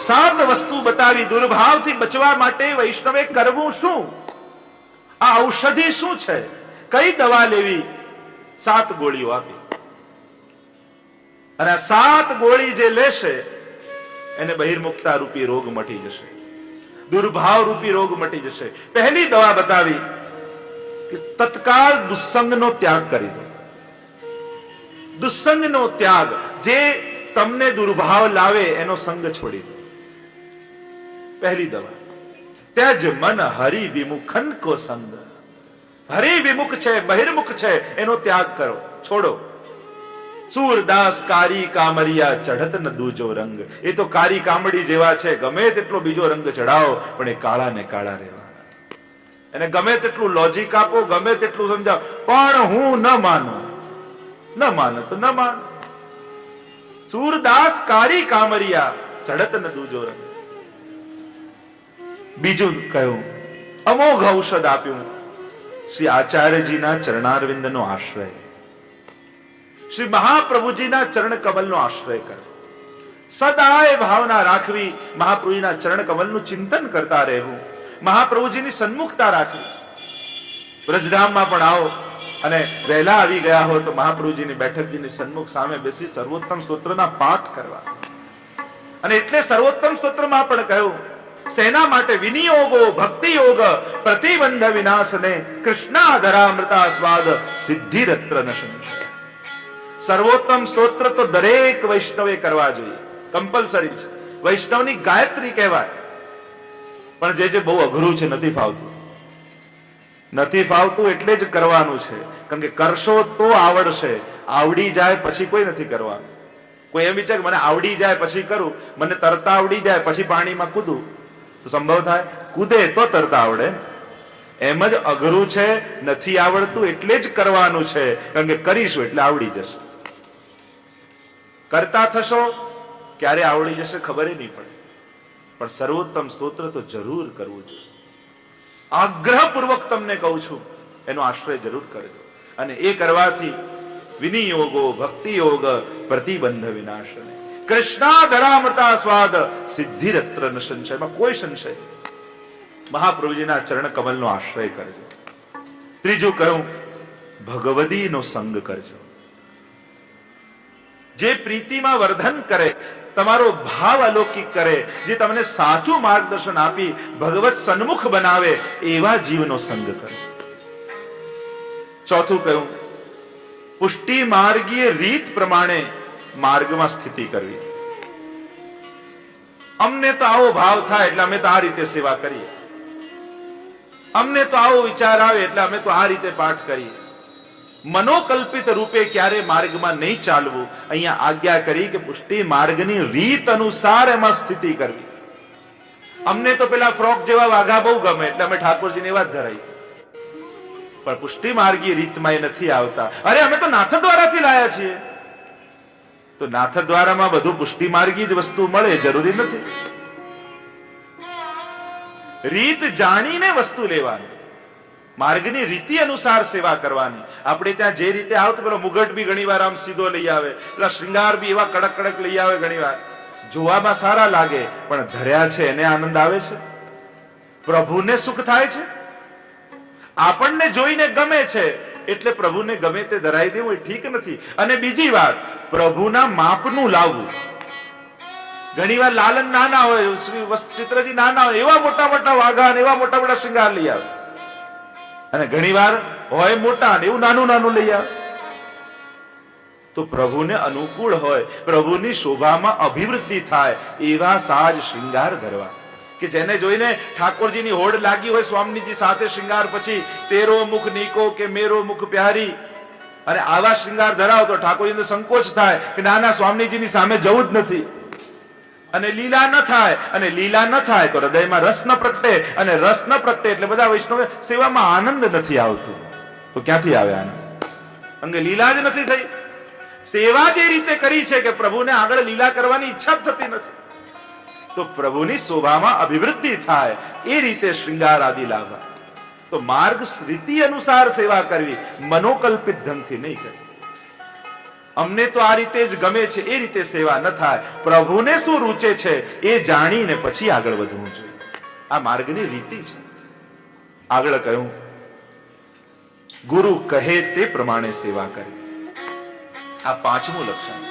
સાત વસ્તુ બતાવી. દુર્ભાવથી બચવા માટે વૈષ્ણવે કરવું શું? આ ઔષધિ શું છે? કઈ દવા લેવી? 7 ગોળીઓ આપી. અને આ 7 ગોળી જે લેશે એને બહિર્મુક્તા રૂપી રોગ મટી જશે, દુર્ભાવ રૂપી રોગ મટી જશે. પહેલી દવા બતાવી કે તત્કાળ દુસ્સંગનો ત્યાગ કરી દો. દુસ્સંગનો ત્યાગ, જે તમને દુર્ભાવ લાવે એનો સંગ છોડી દો. પહેલી દવા. ત્યજ મન હરિ વિમુખન કો સંગ. હરિ વિમુખ છે, બહિર્મુખ છે, એનો ત્યાગ કરો, છોડો. સૂરદાસ કારી કામરિયા ચઢત ન દૂજો રંગ. એ તો કારી કામડી જેવા છે, ગમે તેટલો બીજો રંગ ચડાવો પણ એ કાળા ને કાળા રહેવા. એને ગમે તેટલું લોજિક આપો, ગમે તેટલું સમજાવો, પણ હું ન માનું. ન માનો તો ન માન. સૂરદાસ કારી કામરિયા ચઢત ન દૂજો રંગ. બીજું કહ્યું, અમોઘ ઔષધ આપ્યું. શ્રી આચાર્યજીના ચરણારવિંદનો આશ્રય, શ્રી મહાપ્રભુજીના ચરણ કમલનો આશ્રય કરો. સદાય ભાવના રાખવી, મહાપ્રભુજીના ચરણ કમલનું ચિંતન કરતા રહેવું, મહાપ્રભુજીની સન્મુખતા રાખવી. વ્રજધામમાં પણ આવો અને વહેલા આવી ગયા હો તો મહાપ્રભુજીની બેઠકજીની સન્મુખ સામે બેસી સર્વોત્તમ સ્તોત્રના પાઠ કરવા. અને એટલે સર્વોત્તમ સ્તોત્રમાં પણ કહ્યું, સેના માટે વિનિયોગો ભક્તિ યોગ પ્રતિબંધ વિનાશને કૃષ્ણાધરામૃતા સ્વાદ સિદ્ધિરત્ર ન સંશય. સર્વોત્તમ સ્તોત્ર તો દરેક વૈષ્ણવે કરવા જોઈએ, કમ્પલસરી છે. વૈષ્ણવની ગાયત્રી કહેવાય. પણ જે બહુ અઘરું છે, નથી ફાવતું. નથી ફાવતું એટલે જ કરવાનું છે. કારણ કે કરશો તો આવડશે, આવડી જાય પછી કોઈ નથી કરવાનું. કોઈ એમ વિચારે મને આવડી જાય પછી કરું, મને તરતા આવડી જાય પછી પાણીમાં કૂદું, તો સંભવ થાય? કૂદે તો તરતા આવડે. એમ જ અઘરું છે, નથી આવડતું એટલે જ કરવાનું છે. કારણ કે કરીશું એટલે આવડી જશે. કરતા થશો ક્યારે આવડી જશે ખબર નહીં પડે. પણ સર્વોત્તમ સ્તોત્ર તો જરૂર કરવું જોઈએ. આગ્રહપૂર્વક તમને કહું છું, એનો આશ્રય જરૂર કરજો. અને એ કરવાથી વિનિયોગો ભક્તિ યોગ પ્રતિબંધ વિનાશને કૃષ્ણાધરામૃતા સ્વાદ સિદ્ધિરત્ર ન સંશય. એમાં કોઈ સંશય નહીં. મહાપ્રભુજીના ચરણ કમલનો આશ્રય કરજો. ત્રીજું કહ્યું, ભગવદીનો સંગ કરજો. જે પ્રીતિમાં વર્ધન કરે, તમારો ભાવ અલૌકિક કરે, જે તમને સાચું માર્ગદર્શન આપી ભગવત સન્મુખ બનાવે, એવા જીવનો સંગ કરો. ચોથું કહ્યું, પુષ્ટિ માર્ગીય રીત પ્રમાણે માર્ગમાં સ્થિતિ કરવી. અમને તો આવો ભાવ થાય એટલે અમે તો આ રીતે સેવા કરીએ, અમને તો આવો વિચાર આવે એટલે અમે તો આ રીતે પાઠ કરીએ. મનોકલ્પિત રૂપે ક્યારે માર્ગમાં નહીં ચાલવું. અહીંયા આજ્ઞા કરી કે પુષ્ટિ માર્ગની રીત અનુસાર એમાં સ્થિતિ કરવી. અમને તો પેલા ફ્રોક જેવા વાઘા બહુ ગમે એટલે અમે ઠાકોરજીને એવા જ ધરાઈ. પણ પુષ્ટિ માર્ગી રીતમાં એ નથી આવતા. અરે અમે તો નાથ દ્વારાથી લાયા છીએ. તો નાથ દ્વારામાં બધું પુષ્ટિ માર્ગી જ વસ્તુ મળે જરૂરી નથી. રીત જાણીને વસ્તુ લેવાની, માર્ગની રીતિ અનુસાર સેવા કરવાની. આપણે ત્યાં જે રીતે આવતું, પેલો મુગટ બી ઘણી વાર આમ સીધો લઈ આવે, પેલા શ્રૃંગાર બી એવા કડક કડક લઈ આવે, ઘણી વાર જોવામાં સારા લાગે, પણ ધર્યા છે એને આનંદ આવે છે, પ્રભુને સુખ થાય છે. આપણને જોઈને ગમે છે એટલે પ્રભુને ગમે તે ધરાઈ દેવું એ ઠીક નથી. અને બીજી વાત, પ્રભુના માપનું લાવવું. ઘણી વાર લાલન નાના હોય, શ્રી ચિત્રજી નાના હોય, એવા મોટા મોટા વાઘા અને એવા મોટા મોટા શ્રૃંગાર લઈ આવે. અને ઘણી વાર હોય મોટા ને એવું નાનું નાનું લઈ આવે. તો પ્રભુને અનુકૂળ હોય, પ્રભુની શોભામાં અભિવૃદ્ધિ થાય એવા સાજ શ્રૃંગાર ધરવા. કે જેને જોઈને ઠાકોરજીની હોડ લાગી હોય, સ્વામીજી સાથે શ્રૃંગાર પછી તેરો મુખ નીકો કે મેરો મુખ પ્યારી, અને આવા શ્રૃંગાર ધરાવ તો ઠાકોરજીને સંકોચ થાય કે નાના સ્વામીજીની સામે જવું જ નથી. અને લીલા ન થાય, અને લીલા ન થાય તો હૃદયમાં રસ ન પ્રગટે, અને રસ ન પ્રગટે એટલે બધા વૈષ્ણવ સેવામાં આનંદ નથી આવતું. તો ક્યાંથી આવે આનંદ? અંગે લીલા જ નથી થઈ. સેવા જે રીતે કરી છે કે પ્રભુને આગળ લીલા કરવાની ઈચ્છા જ થતી નથી. તો પ્રભુની શોભામાં અભિવૃદ્ધિ થાય એ રીતે શ્રૃંગાર આદિ લાવવા. તો માર્ગ રીતિ અનુસાર સેવા કરવી, મનોકલ્પિત ઢંગથી નહીં કરવી. અમને તો આ રીતે જ ગમે છે એ રીતે સેવા ન થાય, પ્રભુને શું રૂચે છે એ જાણીને પછી આગળ વધવું જોઈએ. આ માર્ગની રીતિ છે. આગળ કહ્યું, ગુરુ કહે તે પ્રમાણે સેવા કરે. આ પાંચમું લક્ષણ.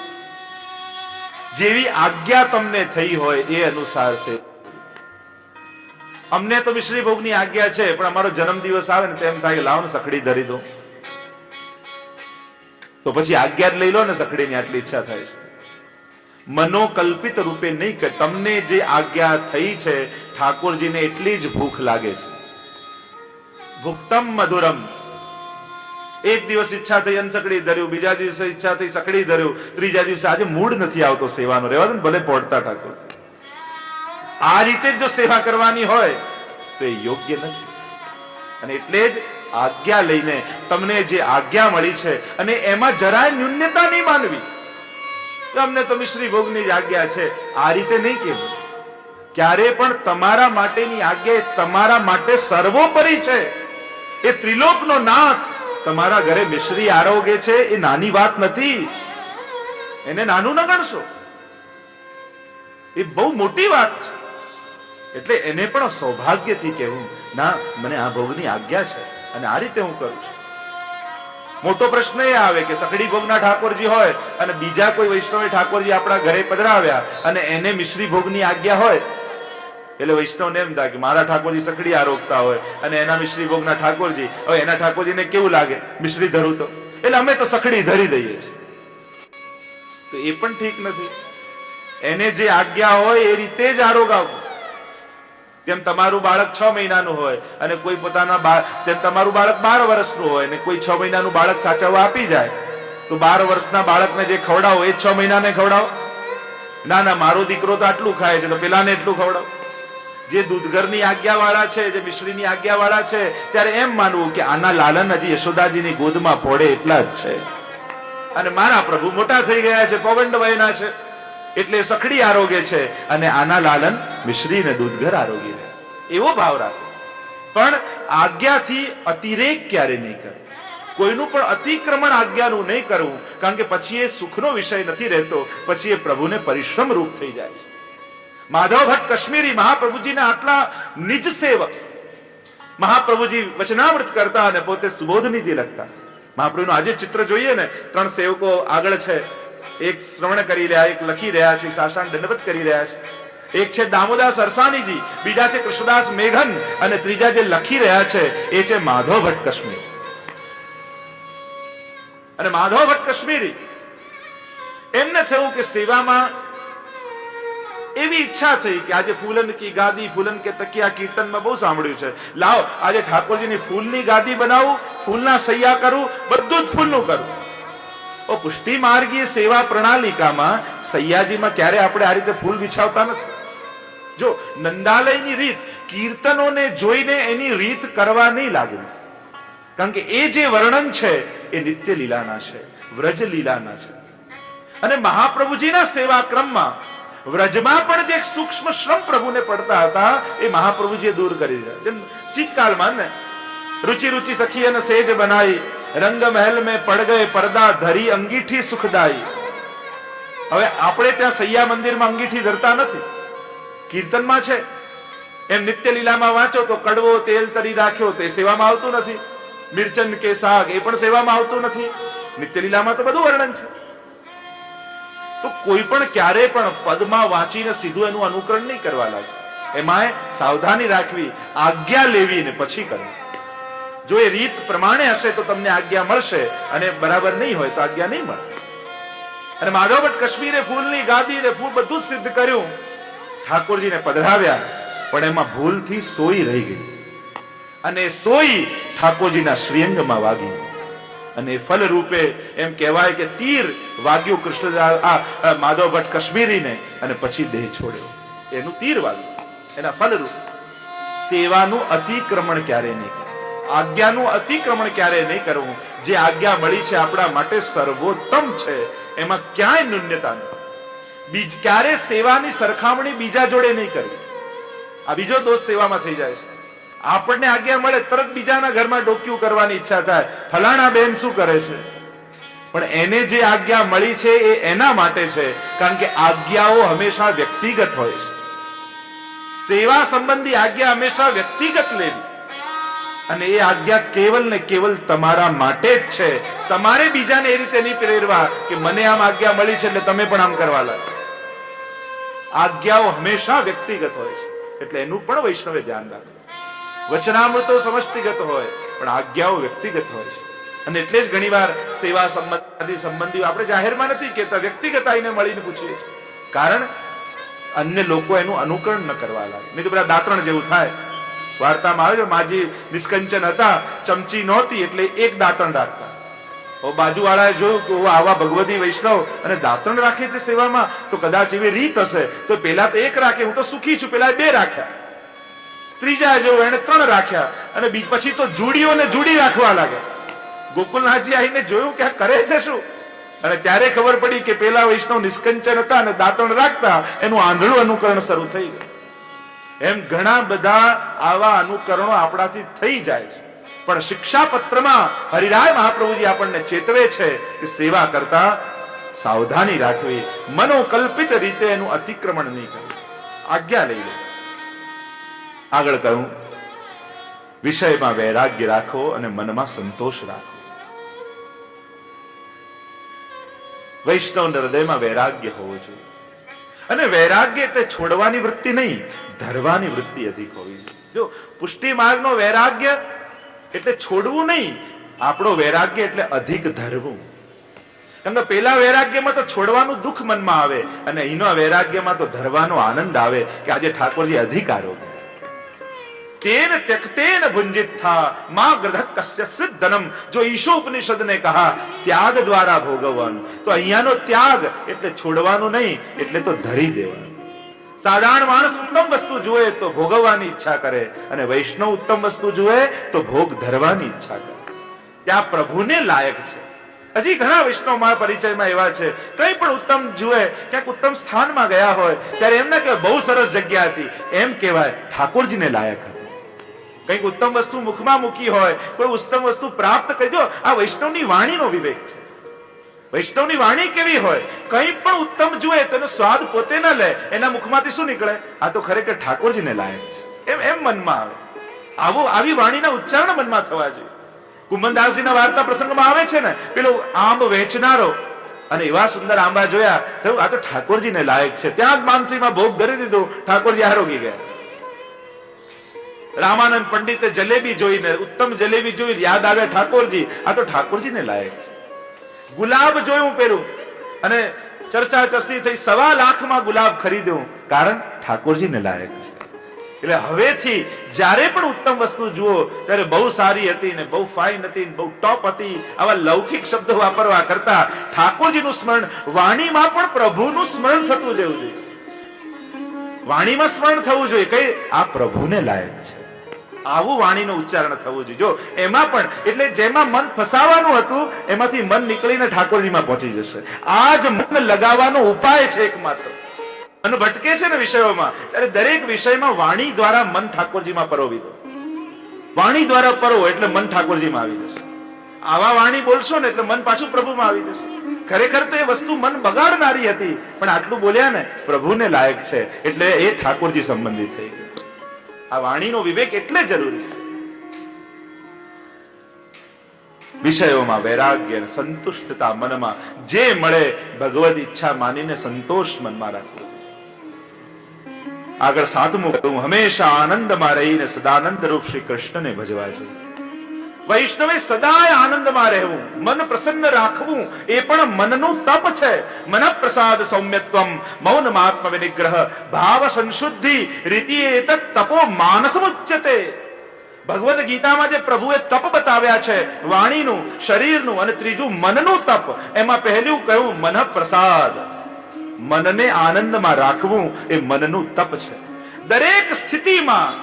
જેવી આજ્ઞા તમને થઈ હોય એ અનુસાર છે. અમને તો મિશ્રી ભોગની આજ્ઞા છે, પણ અમારો જન્મદિવસ આવે ને તેમ થાય કે લાવો ને સખડી ધરી દો, તો પછી આજ્ઞા જ લઈ લો ને, સખડીની આટલી ઈચ્છા થાય છે. મનોકલ્પિત રૂપે નહીં કે તમને જે આજ્ઞા થઈ છે ઠાકોરજીને એટલી જ ભૂખ લાગે છે. ભુક્તમ મધુરમ. એક દિવસ ઈચ્છા થઈ સખડી ધર્યું, બીજા દિવસે ઈચ્છા થઈ સખડી ધર્યું, ત્રીજા દિવસે આજે મૂડ નથી આવતો સેવાનો, રહેવા દો ને ભલે પોડતા ઠાકોર. આ રીતે જો સેવા કરવાની હોય તો એ યોગ્ય નથી. અને એટલે જ આજ્ઞા લઈને તમને જે આજ્ઞા મળી છે અને એમાં જરાય ન્યૂનતા નહીં માનવી. અમને તો મિશ્રી ભોગની જ આજ્ઞા છે, આ રીતે નહીં કહેવું. ક્યારે પણ તમારા માટેની આજ્ઞા એ તમારા માટે સર્વોપરી છે. એ ત્રિલોકનો નાથ તમારા ઘરે મિશ્રી આરોગે છે એ નાની વાત નથી. એને નાનું ન ગણશો, એ બહુ મોટી વાત છે. એટલે એને પણ સૌભાગ્યથી કહેવું, ના મને આ ભોગની આજ્ઞા છે અને આ રીતે હું કરું છું. મોટો પ્રશ્ન એ આવે કે સખડી ભોગના ઠાકોરજી હોય અને બીજા કોઈ વૈષ્ણવ ઠાકોરજી આપણા ઘરે પધરાવ્યા અને એને મિશ્રી ભોગની આજ્ઞા હોય, એટલે વૈષ્ણવને એમ થાય કે મારા ઠાકોરજી સખડી આરોગતા હોય અને એના મિશ્રી ભોગના ઠાકોરજી, હવે એના ઠાકોરજીને કેવું લાગે મિશ્રી ધરું તો, એટલે અમે તો સખડી ધરી દઈએ છીએ. તો એ પણ ઠીક નથી. એને જે આજ્ઞા હોય એ રીતે જ આરોગાવું. જેમ તમારું બાળક 6 મહિનાનું હોય અને કોઈ પોતાના જેમ તમારું બાળક 12 વર્ષનું હોય અને કોઈ 6 મહિનાનું બાળક સાચવવા આપી જાય, તો 12 વર્ષના બાળકને જે ખવડાવો એ 6 મહિનાને ખવડાવો. ના ના, મારો દીકરો તો આટલું ખાય છે તો પેલાને એટલું ખવડાવો. જે દૂધઘરની આજ્ઞા વાળા છે, જે મિશ્રીની આજ્ઞા વાળા છે, ત્યારે એમ માનવું કે આના લાલન હજી યશોદાજીની ગોદમાં પોડે એટલા જ છે અને મારા પ્રભુ મોટા થઈ ગયા છે, પૌગંડ વયના છે, એટલે સખડી આરોગ્ય છે અને આના લાલન મિશ્રીને દૂધઘર આરોગ્ય છે. એવો ભાવ રાખો. પણ આજ્ઞાથી અતિરેક ક્યારે નહીં કરવું. કોઈનું પણ અતિક્રમણ આજ્ઞાનું નહીં કરવું, કારણ કે પછી એ સુખનો વિષય નથી રહેતો, પછી એ પ્રભુને પરિશ્રમ રૂપ થઈ જાય છે. માધવ ભટ્ટ કાશ્મીરી મહાપ્રભુજીના આટલા નિજ સેવક, મહાપ્રભુજી વચનામૃત કરતા અને પોતે સુબોધનીજી લખતા. મહાપ્રભુનું આજે ચિત્ર જોઈએ ને, 3 સેવકો આગળ છે, એક શ્રવણ કરી રહ્યા, એક લખી રહ્યા છે, સાષ્ટાંગ દંડવત કરી રહ્યા છે. એક છે દામોદાસ અરસાનીજી, બીજા છે કૃષ્ણદાસ મેઘન અને ત્રીજા જે લખી રહ્યા છે એ છે માધવ ભટ્ટ કાશ્મીરી. અને માધવ ભટ્ટ કાશ્મીરી એમને થયું કે સેવામાં એવી ઈચ્છા થઈ કે આજે ફૂલન કી ગાદી ફૂલન કે તકિયા કીર્તનમાં બહુ સાંભળ્યું છે, લાવો આજે ઠાકોરજીની ફૂલની ગાદી બનાવું, ફૂલના સૈયા કરું, બધું જ ફૂલનું કરું. પુષ્ટિ માર્ગીય સેવા પ્રણાલિકામાં સૈયાજીમાં ક્યારે આપણે આ રીતે ફૂલ બિછાવતા નથી. જો નંદાલયની રીત કીર્તનોને જોઈને એની રીત કરવા નહીં લાગે, કારણ કે એ જે વર્ણન છે એ નિત્ય લીલાના છે, વ્રજ લીલાના છે. અને મહાપ્રભુજીના સેવા ક્રમમાં વ્રજમાં પણ જે સૂક્ષ્મ શ્રમ પ્રભુને પડતા હતા એ મહાપ્રભુજીએ દૂર કરી દીધા. જેમ શીતકાળમાં ને रुचि रुचि सखी અને સેજ બનાઈ, રંગ મહેલ में પડ ગયે પડદા ધરી અંગીઠી સુખદાઈ. હવે આપણે ત્યાં સૈયા મંદિરમાં અંગીઠી ધરતા નથી, કીર્તનમાં છે. એમ નિત્ય લીલામાં વાંચો તો કડવો તેલ તરી રાખ્યો તે સેવામાં આવતું નથી, મિર્ચન કે શાક એ પણ સેવામાં આવતું નથી. નિત્ય લીલામાં તો બધું વર્ણન છે. તો કોઈ પણ ક્યારે પણ પદમાં વાંચીને સીધું એનું અનુકરણ નહીં કરવા લાગે. એમાં સાવધાની રાખવી, આજ્ઞા લેવી ને પછી કરવી. જો એ રીત પ્રમાણે હશે તો તમને આજ્ઞા મળશે અને બરાબર નહીં હોય તો આજ્ઞા નહીં મળે. અને માધવ ભટ્ટ કાશ્મીરે ફૂલની ગાદી ને ફૂલ બધું સિદ્ધ કર્યું, ઠાકોરજીને પધરાવ્યા, પણ એમાં ભૂલથી સોઈ રહી ગઈ અને સોઈ ઠાકોરજીના શ્રીઅંગમાં વાગી અને ફલ રૂપે એમ કહેવાય કે તીર વાગ્યું કૃષ્ણ માધવ ભટ્ટ કાશ્મીરીને અને પછી દેહ છોડ્યો. એનું તીર વાગ્યું એના ફલ રૂપ. સેવાનું અતિક્રમણ ક્યારે નહીં કરવું, આજ્ઞાનું અતિક્રમણ ક્યારે નહીં કરવું. જે આજ્ઞા મળી છે આપણા માટે સર્વોત્તમ છે, એમાં ક્યાંય ન્યૂનતા નથી. ક્યારે સેવાની સરખામણી બીજા જોડે નહીં કરવી. આ બીજો દોષ સેવામાં થઈ જાય છે. આપણને આજ્ઞા મળે તરત બીજાના ઘરમાં ડોક્યું કરવાની ઈચ્છા થાય, ફલાણા બેન શું કરે છે, પણ એને જે આજ્ઞા મળી છે એ એના માટે છે, કારણ કે આજ્ઞાઓ હંમેશા વ્યક્તિગત હોય છે. સેવા સંબંધી આજ્ઞા હંમેશા વ્યક્તિગત લેવી, અને એ આજ્ઞા કેવલ ને કેવલ તમારા માટે જ છે. તમારે બીજાને એ રીતે નહીં પ્રેરવા કે મને આમ આજ્ઞા મળી છે એટલે તમે પણ આમ કરવા લાગો. આજ્ઞાઓ હંમેશા વ્યક્તિગત હોય છે, એટલે એનું પણ વૈષ્ણવે ધ્યાન રાખવું. વચનામૃતો સમષ્ટિગત હોય, પણ આજ્ઞાઓ વ્યક્તિગત હોય છે. અને એટલે જ ઘણીવાર સેવા સંબંધી આપણે જાહેરમાં નથી કહેતા, વ્યક્તિગત આવીને મળીને પૂછીએ છીએ, કારણ અન્ય લોકો એનું અનુકરણ ન કરવા લાગે. નહીં તો બધા દાંતણ જેવું થાય. વાર્તામાં આવે છે, માજી નિષ્કંચન હતા, ચમચી નહોતી એટલે એક દાંતણ રાખતા. બાજુવાળાએ જોયું કે આવા ભગવતી વૈષ્ણવ અને દાંતણ રાખે છે સેવામાં, તો કદાચ એવી રીત હશે તો પેલા તો એક રાખે, હું તો સુખી છું, પેલા 2 રાખ્યા. ત્રીજા જેવું એને 3 રાખ્યા, અને પછી તો જુડીઓને જુડી રાખવા લાગ્યા. ગોકુલનાથજી આવીને જોયું કે આ કરે છે શું, અને ત્યારે ખબર પડી કે પેલા વૈષ્ણવ નિષ્કંચન હતા અને દાંતણ રાખતા, એનું આંધળું અનુકરણ શરૂ થઈ ગયું. એમ ઘણા બધા આવા અનુકરણો આપણાથી થઈ જાય છે. પણ શિક્ષાપત્રમાં હરિરાય મહાપ્રભુજી આપણને ચેતવે છે કે સેવા કરતા સાવધાની રાખવી, મનોકલ્પિત રીતે એનું અતિક્રમણ નહીં કરવું, આજ્ઞા લઈ લે. આગળ કહું, વિષયમાં વૈરાગ્ય રાખો અને મનમાં સંતોષ રાખો. વૈષ્ણવ હૃદયમાં વૈરાગ્ય હોવું જોઈએ, અને વૈરાગ્ય એટલે છોડવાની વૃત્તિ નહીં, ધરવાની વૃત્તિ અધિક હોવી જોઈએ. જો પુષ્ટિ માર્ગનો વૈરાગ્ય એટલે છોડવું નહીં, આપણો વૈરાગ્ય એટલે અધિક ધરવું. કારણ કે પેલા વૈરાગ્યમાં તો છોડવાનું દુઃખ મનમાં આવે, અને અહીંના વૈરાગ્યમાં તો ધરવાનો આનંદ આવે કે આજે ઠાકોરજી અધિકારો તેન ત્યક્તેન ભુંજિત્થા મા ગ્રધત કસ્ય સિદ્ધનમ. જો ઈશો ઉપનિષદને કહા ત્યાગ દ્વારા ભોગવવાનું, તો અહીંયાનો ત્યાગ એટલે છોડવાનું નહીં, એટલે તો ધરી દેવાનું. સાધારણ માણસ ઉત્તમ વસ્તુ જુએ તો ભોગવવાની ઈચ્છા કરે, અને વૈષ્ણવ ઉત્તમ વસ્તુ જુએ તો ભોગ ધરવાની ઈચ્છા કરે. ત્યાં પ્રભુને લાયક છે. હજી ઘણા વૈષ્ણવ મારા પરિચયમાં એવા છે, કઈ પણ ઉત્તમ જુએ, ક્યાંક ઉત્તમ સ્થાનમાં ગયા હોય ત્યારે એમ ના કહેવાય બહુ સરસ જગ્યા હતી, એમ કહેવાય ઠાકોરજીને લાયક હતી. કઈક ઉત્તમ વસ્તુ મુખમાં મૂકી હોય, કોઈ ઉત્તમ વસ્તુ પ્રાપ્ત કરજો. આ વૈષ્ણવની વાણીનો વિવેક છે. વૈષ્ણવની વાણી કેવી હોય, કઈ પણ ઉત્તમ જુએ તેનો સ્વાદ પોતે ન લે, એના મુખમાંથી શું નીકળે, આ તો ખરેખર ઠાકોરજીને લાયક છે, એમ મનમાં આવે. આવી વાણીના ઉચ્ચારણ મનમાં થવા જોઈએ. કુંભનદાસજીના વાર્તા પ્રસંગમાં આવે છે ને, પેલો આંબ વેચનારો, અને એવા સુંદર આંબા જોયા, થયું આ તો ઠાકોરજીને લાયક છે. ત્યાં જ માનસીમાં ભોગ ધરી દીધો, ઠાકોરજી આરોગી ગયા. રામાનંદ પંડિતે જલેબી જોઈને, ઉત્તમ જલેબી જોઈ, યાદ આવે ઠાકોરજી, આ તો ઠાકોરજીને લાયક છે. ગુલાબ જોયું પેલું, અને ચર્ચા ચર્ચી થઈ, 1.25 લાખમાં ગુલાબ ખરીદ્યું, કારણ ઠાકોરજીને લાયક છે. એટલે હવેથી જ્યારે પણ ઉત્તમ વસ્તુ જુઓ ત્યારે બહુ સારી હતી ને બહુ ફાઇન હતી ને બહુ ટોપ હતી, આવા લૌકિક શબ્દો વાપરવા કરતા ઠાકોરજીનું સ્મરણ, વાણીમાં પણ પ્રભુનું સ્મરણ થતું જવું જોઈએ. વાણીમાં સ્મરણ થવું જોઈએ કે આ પ્રભુને લાયક છે, આવું વાણીનું ઉચ્ચારણ થવું જોઈએ. જો એમાં પણ એટલે જેમાં મન ફસાવાનું હતું એમાંથી મન નીકળીને ઠાકોરજીમાં પહોંચી જશે. આ જ મન લગાવવાનો ઉપાય છે એકમાત્ર. મન ભટકે છે ને વિષયોમાં, ત્યારે દરેક વિષયમાં વાણી દ્વારા મન ઠાકોરજીમાં પરોવી દો. વાણી દ્વારા પરો એટલે મન ઠાકોરજીમાં આવી જશે. આવા વાણી બોલશો ને એટલે મન પાછું પ્રભુમાં આવી જશે. ખરેખર તો એ વસ્તુ મન બગાડનારી હતી, પણ આટલું બોલ્યા ને પ્રભુને લાયક છે એટલે એ ઠાકોરજી સંબંધિત થઈ ગયું. આ વાણીનો વિવેક એટલે જરૂરી છે. વિષયોમાં વૈરાગ્ય, સંતુષ્ટતા મનમાં જે મળે ભગવદ ઈચ્છા માનીને સંતોષ મનમાં રાખવો. આગળ 7મું કહ્યું, હંમેશા આનંદમાં રહીને સદાનંદ રૂપ શ્રી કૃષ્ણને ભજવા છે. વૈષ્ણવે સદાય આનંદમાં રહેવું, મન પ્રસન્ન રાખવું, એ પણ મનનું તપ છે. મન પ્રસાદ સૌમ્યત્વમ મૌનમાત્મ વિનિગ્રહ ભાવ સંશુદ્ધિ રીતિ એતત તપો માનસમુચ્યતે. ભગવદ ગીતામાં જે પ્રભુએ તપ બતાવ્યા છે, વાણીનું, શરીરનું અને ત્રીજું મનનું તપ, એમાં પહેલું કહ્યું મન પ્રસાદ. મનને આનંદમાં રાખવું એ મનનું તપ છે. દરેક સ્થિતિમાં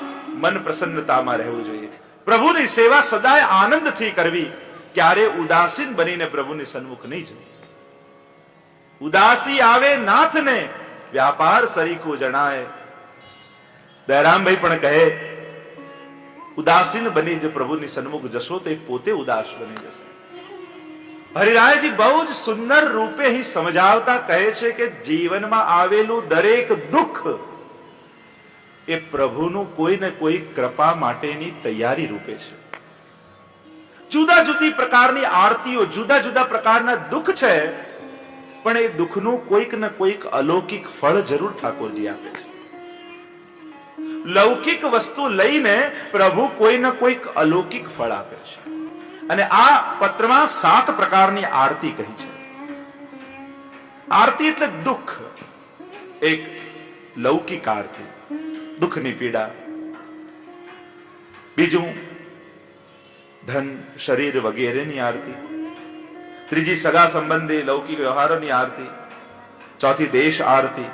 મન પ્રસન્નતામાં રહેવું જોઈએ. પ્રભુની સેવા સદાય આનંદથી કરવી, ક્યારે ઉદાસીન બનીને પ્રભુની સન્મુખ નહીં જવું. ઉદાસી આવે નાથને વ્યાપાર સરીખું જણાય. દયારામભાઈ પણ કહે, ઉદાસીન બની જો પ્રભુની સન્મુખ જશો તો એ પોતે ઉદાસ બની જશે. હરિરાયજી બહુ જ સુંદર રૂપે અહીં સમજાવતા કહે છે કે જીવનમાં આવેલું દરેક દુઃખ એ પ્રભુનું કોઈ ને કોઈ કૃપા માટેની તૈયારી રૂપે છે. જુદા જુદી પ્રકારની આરતીઓ, જુદા જુદા પ્રકારના દુઃખ છે, પણ એ દુઃખનું કોઈક ને કોઈક અલૌકિક ફળ જરૂર ઠાકોરજી આપે છે. લૌકિક વસ્તુ લઈને પ્રભુ કોઈ ને કોઈક અલૌકિક ફળ આપે છે. અને આ પત્રમાં 7 પ્રકારની આરતી કહી છે. આરતી એટલે દુઃખ. એક લૌકિક આરતી, દુઃખની પીડા. બીજું ધન, શરીર વગેરેની આરતી. ત્રીજી સગા સંબંધી લૌકિક વ્યવહારોની આરતી. ચોથી દેશ આરતી.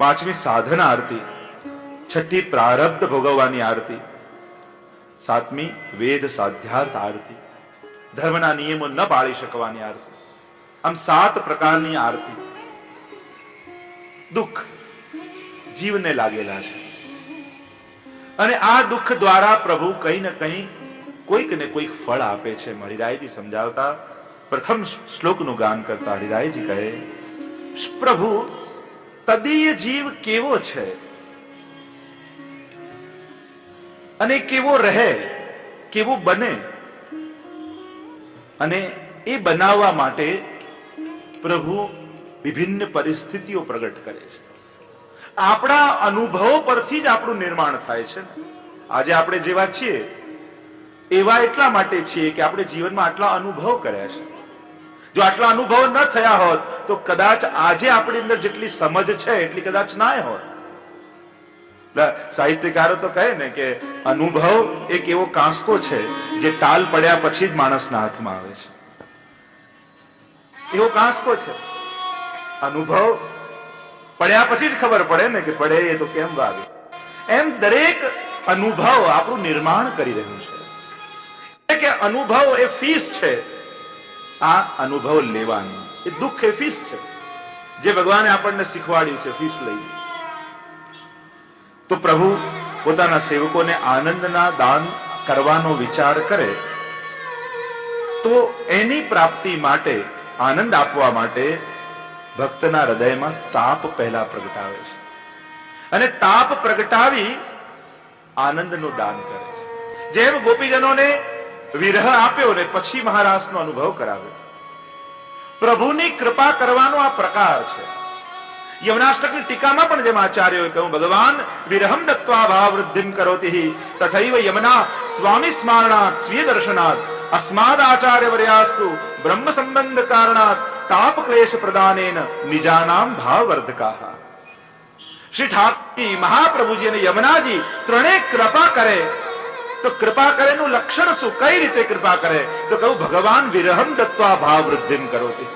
પાંચમી સાધન આરતી. છઠ્ઠી પ્રારબ્ધ ભોગવવાની આરતી. સાતમી વેદ સાધ્યાર્થ આરતી, ધર્મના નિયમો ન પાળી શકવાની આરતી. આમ 7 પ્રકારની આરતી. દુઃખ જીવને લાગેલા છે અને આ દુઃખ દ્વારા પ્રભુ કઈ ને કઈ કોઈક ને કોઈક ફળ આપે છે. હરિરાયજી સમજાવતા પ્રથમ શ્લોકનું ગાન કરતા હરિરાયજી કહે, પ્રભુ તદીય જીવ કેવો છે અને કેવો રહે, કેવું બને, અને એ બનાવવા માટે પ્રભુ વિભિન્ન પરિસ્થિતિઓ પ્રગટ કરે છે. આપણા અનુભવો પરથી જ આપણું નિર્માણ થાય છે. આજે આપણે જેવા છીએ એવા એટલા માટે છીએ કે આપણે જીવનમાં આટલા અનુભવ કર્યા છે. જો આટલા અનુભવ ન થયા હોત તો કદાચ આજે આપણી અંદર જેટલી સમજ છે એટલી કદાચ ના હોત. સાહિત્યકારો તો કહે ને કે અનુભવ એક એવો કાંસકો છે જે ટાલ પડ્યા પછી જ માણસના હાથમાં આવે છે. એવો કાંસકો છે. અનુભવ પડ્યા પછી જ ખબર પડે ને કે પડે એ તો કેમ વાગે. એમ દરેક અનુભવ આપણું નિર્માણ કરી રહ્યું છે. કે અનુભવ એ ફીસ છે. આ અનુભવ લેવાની એ દુઃખ એ ફીસ છે જે ભગવાને આપણને શીખવાડ્યું છે. ફીસ લઈ તો પ્રભુ પોતાના સેવકોને આનંદના દાન કરવાનો વિચાર કરે તો એની પ્રાપ્તિ માટે, આનંદ આપવા માટે ભક્તના હૃદયમાં તાપ પહેલા પ્રગટાવે છે અને તાપ પ્રગટાવી આનંદનું દાન કરે છે. જેમ ગોપીજનોને વિરહ આપ્યો ને પછી મહારાસનો અનુભવ કરાવ્યો, પ્રભુની કૃપા કરવાનો આ પ્રકાર છે. યમનાષ્ટકની ટીકામાં પણ જેમ આચાર્યોએ કહ્યું, ભગવાન વિરહમ દત્વા ભાવ વૃદ્ધિમ કરોતિ તથૈવ યમના સ્વામી સ્મારણાત સ્વીય દર્શનાત અસ્માદ આચાર્ય વર્યાસ્તુ બ્રહ્મ સંબંધ કારણાત તાપ ક્લેશ પ્રદાનેન નિજાનામ ભાવવર્ધકાહ. શ્રી ઠાકોરજી, મહાપ્રભુજી અને યમુનાજી ત્રણેય કૃપા કરે તો કૃપા કરેનું લક્ષણ શું, કઈ રીતે કૃપા કરે? તો કહું, ભગવાન વિરહમ દત્વા ભાવ વૃદ્ધિમ કરોતિ.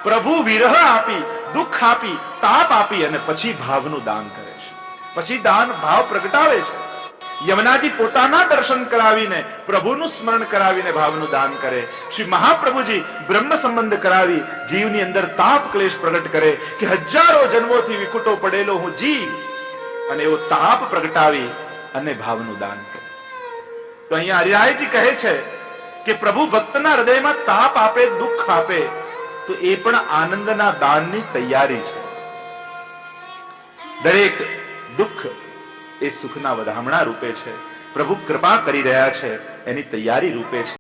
પ્રભુ વિરહ આપી, દુઃખ આપી, તાપ આપી અને પછી ભાવનું દાન કરે છે. પછી દાન ભાવ પ્રગટાવે છે. યમુનાજી પોતાના દર્શન કરાવીને, પ્રભુનું સ્મરણ કરાવીને ભાવનું દાન કરે. શ્રી મહાપ્રભુજી બ્રહ્મ સંબંધ કરાવી જીવની અંદર તાપ ક્લેશ પ્રગટ કરે કે હજારો જન્મોથી વિકુટો પડેલો હું જીવ, અને એવો તાપ પ્રગટાવી અને ભાવનું દાન કરે. તો અહીંયા હરિરાયજી કહે છે કે પ્રભુ ભક્તના હૃદયમાં તાપ આપે, દુઃખ આપે તો એ પણ આનંદના દાનની તૈયારી છે. દરેક દુઃખ એ સુખના વધામણા રૂપે છે. પ્રભુ કૃપા કરી રહ્યા છે એની તૈયારી રૂપે છે.